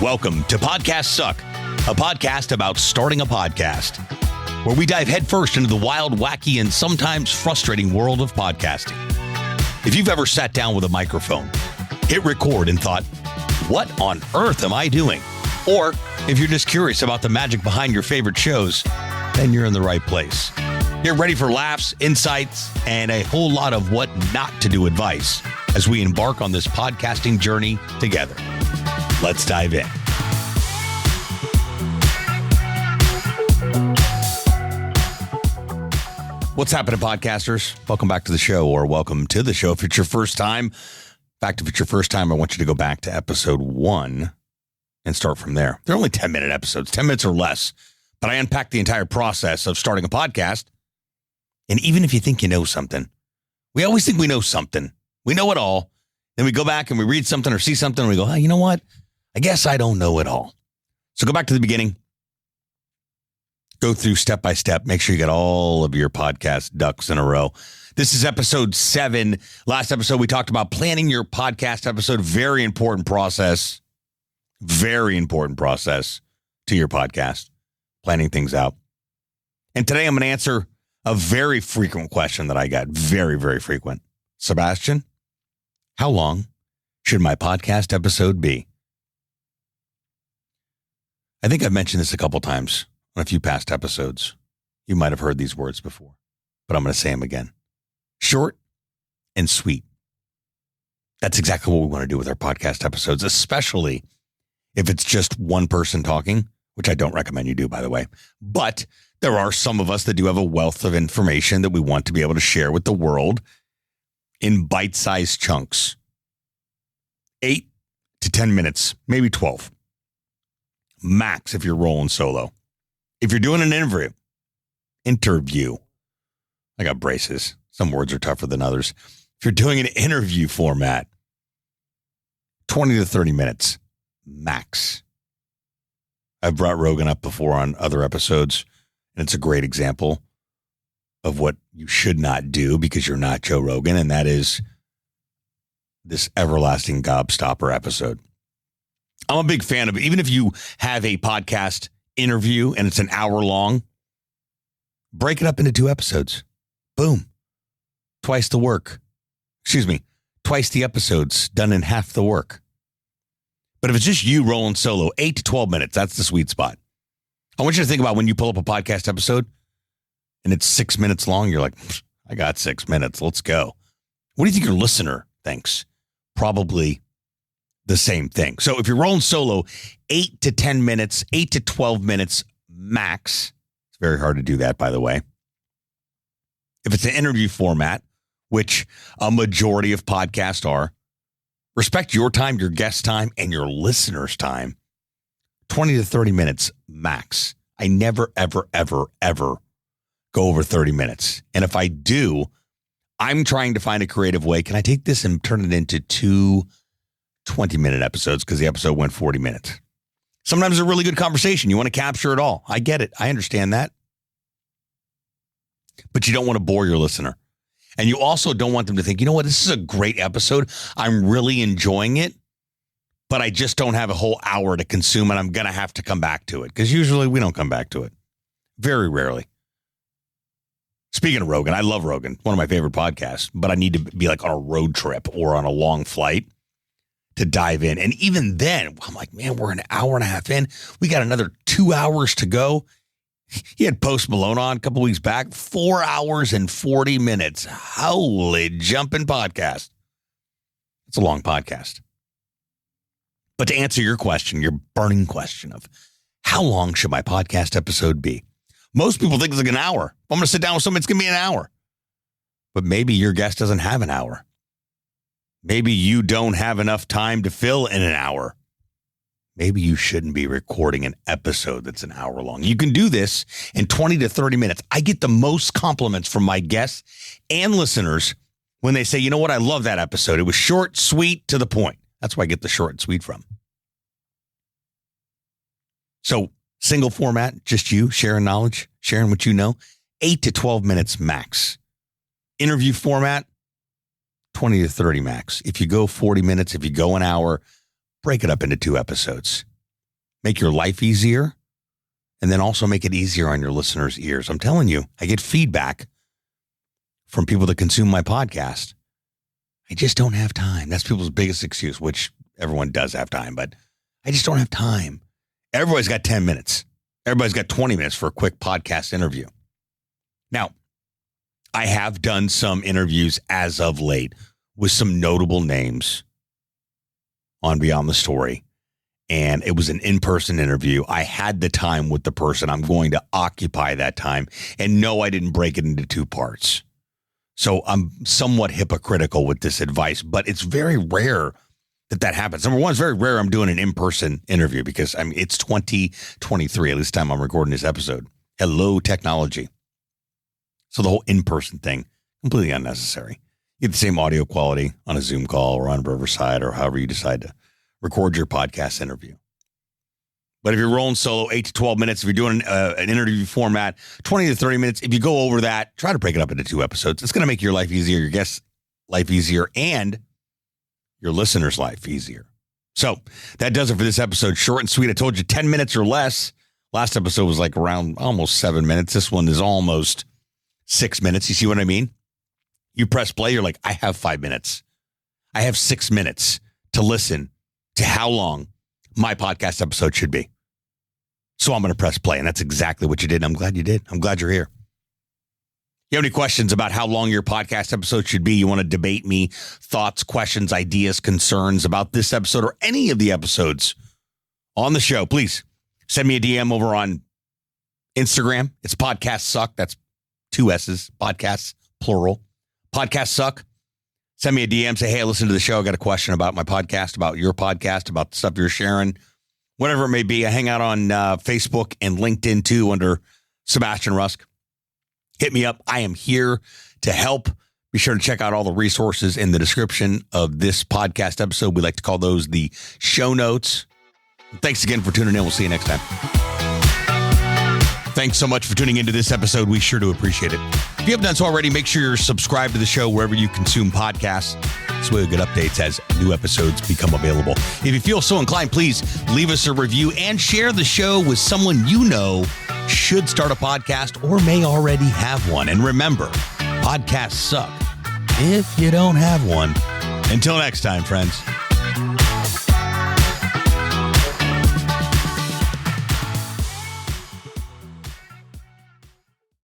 Welcome to Podcast Suck, a podcast about starting a podcast, where we dive headfirst into the wild, wacky, and sometimes frustrating world of podcasting. If you've ever sat down with a microphone, hit record and thought, what on earth am I doing? Or if you're just curious about the magic behind your favorite shows, then you're in the right place. You're ready for laughs, insights, and a whole lot of what not to do advice as we embark on this podcasting journey together. Let's dive in. What's happening, podcasters? Welcome back to the show, or welcome to the show if it's your first time. In fact, if it's your first time, I want you to go back to episode 1 and start from there. They're only 10-minute episodes, 10 minutes or less, but I unpack the entire process of starting a podcast. And even if you think you know something, we always think we know something. We know it all. Then we go back and we read something or see something and we go, you know what? I guess I don't know it all. So go back to the beginning. Go through step by step. Make sure you got all of your podcast ducks in a row. This is episode 7. Last episode, we talked about planning your podcast episode. Very important process. Very important process to your podcast. Planning things out. And today I'm going to answer a very frequent question that I got. Very, very frequent. Sebastian, how long should my podcast episode be? I think I've mentioned this a couple times on a few past episodes. You might have heard these words before, but I'm going to say them again. Short and sweet. That's exactly what we want to do with our podcast episodes, especially if it's just one person talking, which I don't recommend you do, by the way. But there are some of us that do have a wealth of information that we want to be able to share with the world in bite-sized chunks. 8 to 10 minutes, maybe 12. Max if you're rolling solo. If you're doing an interview. I got braces. Some words are tougher than others. If you're doing an interview format, 20 to 30 minutes, max. I've brought Rogan up before on other episodes, and it's a great example of what you should not do because you're not Joe Rogan, and that is this everlasting gobstopper episode. I'm a big fan of it. Even if you have a podcast interview and it's an hour long, break it up into 2 episodes. Boom. Twice the work. Twice the episodes done in half the work. But if it's just you rolling solo, 8 to 12 minutes, that's the sweet spot. I want you to think about when you pull up a podcast episode and it's 6 minutes long, you're like, I got 6 minutes. Let's go. What do you think your listener thinks? Probably the same thing. So if you're rolling solo, 8 to 10 minutes, 8 to 12 minutes max. It's very hard to do that, by the way. If it's an interview format, which a majority of podcasts are, respect your time, your guest time, and your listener's time. 20 to 30 minutes max. I never, ever, ever, ever go over 30 minutes. And if I do, I'm trying to find a creative way. Can I take this and turn it into 2 20-minute episodes because the episode went 40 minutes? Sometimes it's a really good conversation. You want to capture it all. I get it. I understand that. But you don't want to bore your listener. And you also don't want them to think, you know what, this is a great episode. I'm really enjoying it, but I just don't have a whole hour to consume and I'm going to have to come back to it. Because usually we don't come back to it. Very rarely. Speaking of Rogan, I love Rogan. One of my favorite podcasts. But I need to be like on a road trip or on a long flight to dive in. And even then, I'm like, man, we're an hour and a half in. We got another 2 hours to go. He had Post Malone on a couple weeks back. 4 hours and 40 minutes. Holy jumping podcast. It's a long podcast. But to answer your question, your burning question of how long should my podcast episode be? Most people think it's like an hour. If I'm going to sit down with someone, it's going to be an hour. But maybe your guest doesn't have an hour. Maybe you don't have enough time to fill in an hour. Maybe you shouldn't be recording an episode that's an hour long. You can do this in 20 to 30 minutes. I get the most compliments from my guests and listeners when they say, you know what, I love that episode. It was short, sweet, to the point. That's where I get the short and sweet from. So single format, just you sharing knowledge, sharing what you know, 8 to 12 minutes max. Interview format, 20 to 30 max. If you go 40 minutes, if you go an hour, break it up into 2 episodes. make your life easier, and then also make it easier on your listeners' ears. I'm telling you, I get feedback from people that consume my podcast. I just don't have time. That's people's biggest excuse, which everyone does have time, but I just don't have time. Everybody's got 10 minutes. Everybody's got 20 minutes for a quick podcast interview. Now, I have done some interviews as of late with some notable names on Beyond the Story, and it was an in-person interview. I had the time with the person. I'm going to occupy that time, and no, I didn't break it into two parts. So I'm somewhat hypocritical with this advice, but it's very rare that happens. Number one, it's very rare I'm doing an in-person interview because it's 2023, at least time I'm recording this episode. Hello, technology. So the whole in-person thing, completely unnecessary. You get the same audio quality on a Zoom call or on Riverside or however you decide to record your podcast interview. But if you're rolling solo, 8 to 12 minutes, if you're doing an interview format, 20 to 30 minutes, if you go over that, try to break it up into 2 episodes. It's going to make your life easier, your guest's life easier, and your listener's life easier. So that does it for this episode. Short and sweet. I told you 10 minutes or less. Last episode was like around almost 7 minutes. This one is almost 6 minutes. You see what I mean? You press play, you're like, I have 5 minutes. I have 6 minutes to listen to how long my podcast episode should be. So I'm going to press play, and that's exactly what you did. I'm glad you did. I'm glad you're here. You have any questions about how long your podcast episode should be? You want to debate me, thoughts, questions, ideas, concerns about this episode or any of the episodes on the show, please send me a DM over on Instagram. It's Podcast Suck. That's 2 S's, podcasts, plural. Podcast Suck. Send me a DM. Say, hey, I listened to the show. I got a question about my podcast, about your podcast, about the stuff you're sharing, whatever it may be. I hang out on Facebook and LinkedIn too under Sebastian Rusk. Hit me up. I am here to help. Be sure to check out all the resources in the description of this podcast episode. We like to call those the show notes. Thanks again for tuning in. We'll see you next time. Thanks so much for tuning into this episode. We sure do appreciate it. If you haven't done so already, make sure you're subscribed to the show wherever you consume podcasts. This way you'll get updates as new episodes become available. If you feel so inclined, please leave us a review and share the show with someone you know should start a podcast or may already have one. And remember, podcasts suck if you don't have one. Until next time, friends.